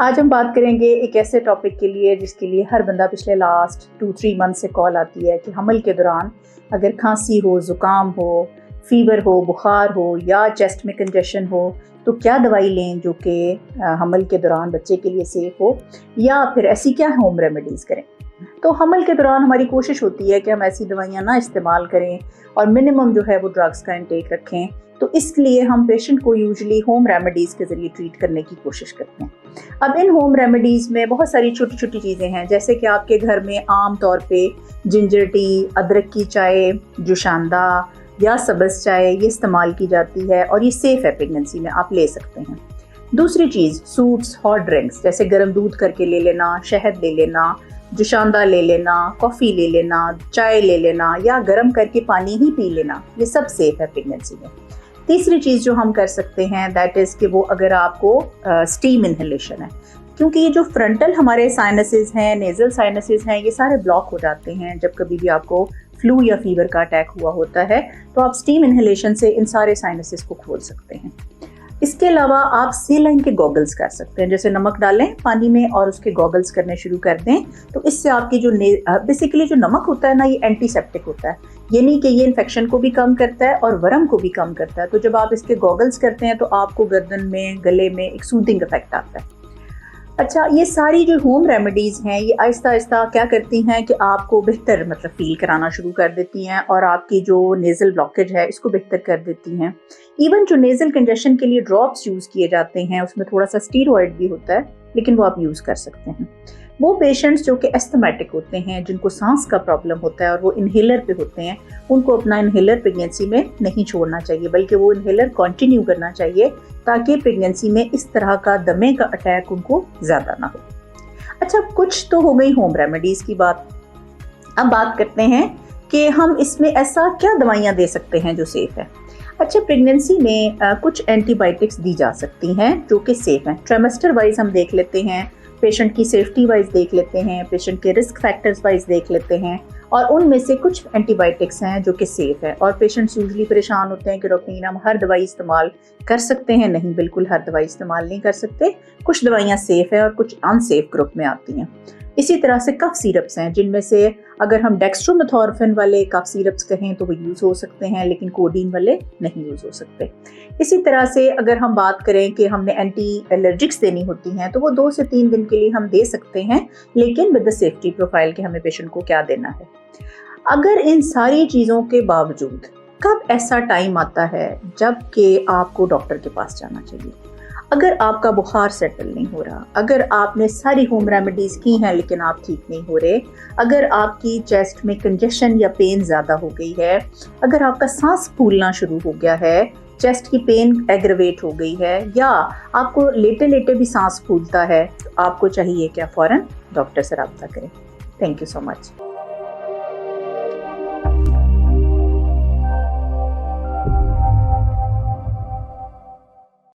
आज हम बात करेंगे एक ऐसे टॉपिक के लिए जिसके लिए हर बंदा पिछले लास्ट 2-3 मंथ से कॉल आती है कि हमल के दौरान अगर खांसी हो, ज़ुकाम हो, फीवर हो, बुखार हो या चेस्ट में कंजेशन हो तो क्या दवाई लें जो कि हमल के दौरान बच्चे के लिए सेफ़ हो, या फिर ऐसी क्या होम रेमेडीज़ करें। तो हमल के दौरान हमारी कोशिश होती है कि हम ऐसी दवाइयाँ ना इस्तेमाल करें और मिनिमम जो है वो ड्रग्स का इंटेक रखें। तो इसलिए हम पेशेंट को यूजुअली होम रेमेडीज़ के ज़रिए ट्रीट करने की कोशिश करते हैं। अब इन होम रेमेडीज़ में बहुत सारी छोटी छोटी चीज़ें हैं, जैसे कि आपके घर में आम तौर पे जिंजर टी, अदरक की चाय, जुशांदा या सब्ज़ चाय ये इस्तेमाल की जाती है और ये सेफ़ है, प्रेगनेंसी में आप ले सकते हैं। दूसरी चीज़ सूप्स, हॉट ड्रिंक्स जैसे गर्म दूध करके ले लेना, शहद ले लेना, जुशांदा ले लेना, कॉफ़ी ले लेना, चाय ले लेना या गर्म करके पानी ही पी लेना, ये सब सेफ़ है प्रेगनेंसी में। तीसरी चीज़ जो हम कर सकते हैं दैट इज़ कि वो अगर आपको स्टीम इन्हेलेशन है, क्योंकि ये जो फ्रंटल हमारे साइनसेस हैं, नेज़ल साइनसेस हैं, ये सारे ब्लॉक हो जाते हैं जब कभी भी आपको फ्लू या फीवर का अटैक हुआ होता है, तो आप स्टीम इन्हेलेशन से इन सारे साइनसेस को खोल सकते हैं। इसके अलावा आप सेलाइन के गॉगल्स कर सकते हैं, जैसे नमक डालें पानी में और उसके गॉगल्स करने शुरू कर दें, तो इससे आपकी जो बेसिकली जो नमक होता है ना, ये एंटीसेप्टिक होता है, ये नहीं कि ये इन्फेक्शन को भी कम करता है और वर्म को भी कम करता है। तो जब आप इसके गॉगल्स करते हैं तो आपको गर्दन में, गले में एक सूदिंग इफेक्ट आता है। अच्छा, ये सारी जो होम रेमेडीज़ हैं ये आहिस्ता आहिस्ता क्या करती हैं कि आपको बेहतर फील कराना शुरू कर देती हैं और आपकी जो नेज़ल ब्लॉकेज है इसको बेहतर कर देती हैं। इवन जो नेज़ल कंजेशन के लिए ड्रॉप्स यूज़ किए जाते हैं उसमें थोड़ा सा स्टीरॉयड भी होता है, लेकिन वो आप यूज़ कर सकते हैं। वो पेशेंट्स जो कि एस्थमेटिक होते हैं, जिनको सांस का प्रॉब्लम होता है और वो इन्हेलर पे होते हैं, उनको अपना इन्हेलर प्रेगनेंसी में नहीं छोड़ना चाहिए, बल्कि वो इन्हेलर कंटिन्यू करना चाहिए ताकि प्रेगनेंसी में इस तरह का दमे का अटैक उनको ज़्यादा ना हो। अच्छा, कुछ तो हो गई होम रेमेडीज़ की बात। अब बात करते हैं कि हम इसमें ऐसा क्या दवाइयाँ दे सकते हैं जो सेफ़ है। अच्छा, प्रेगनेंसी में कुछ एंटीबायोटिक्स दी जा सकती हैं जो कि सेफ़ हैं। ट्राइमेस्टर वाइज हम देख लेते हैं, पेशेंट की सेफ्टी वाइज देख लेते हैं, पेशेंट के रिस्क फैक्टर्स वाइज देख लेते हैं, और उनमें से कुछ एंटीबायोटिक्स हैं जो कि सेफ़ है। और पेशेंट्स यूजुअली परेशान होते हैं कि डॉक्टर हम हर दवाई इस्तेमाल कर सकते हैं। नहीं, बिल्कुल हर दवाई इस्तेमाल नहीं कर सकते। कुछ दवाइयाँ सेफ़ है और कुछ अनसेफ ग्रुप में आती हैं। इसी तरह से कफ सिरप्स हैं, जिनमें से अगर हम डेक्स्ट्रोमेथोर्फिन वाले कफ सिरप्स कहें तो वो यूज़ हो सकते हैं, लेकिन कोडीन वाले नहीं यूज़ हो सकते। इसी तरह से अगर हम बात करें कि हमने एंटी एलर्जिक्स देनी होती हैं तो वो 2 से 3 दिन के लिए हम दे सकते हैं, लेकिन विद द सेफ्टी प्रोफाइल के हमें पेशेंट को क्या देना है। अगर इन सारी चीज़ों के बावजूद कब ऐसा टाइम आता है जब कि आपको डॉक्टर के पास जाना चाहिए, अगर आपका बुखार सेटल नहीं हो रहा, अगर आपने सारी होम रेमेडीज़ की हैं लेकिन आप ठीक नहीं हो रहे, अगर आपकी चेस्ट में कंजेशन या पेन ज़्यादा हो गई है, अगर आपका सांस फूलना शुरू हो गया है, चेस्ट की पेन एग्रवेट हो गई है, या आपको लेटे लेटे भी सांस फूलता है, तो आपको चाहिए क्या फ़ौरन डॉक्टर से रब्ता करें। Thank you so much.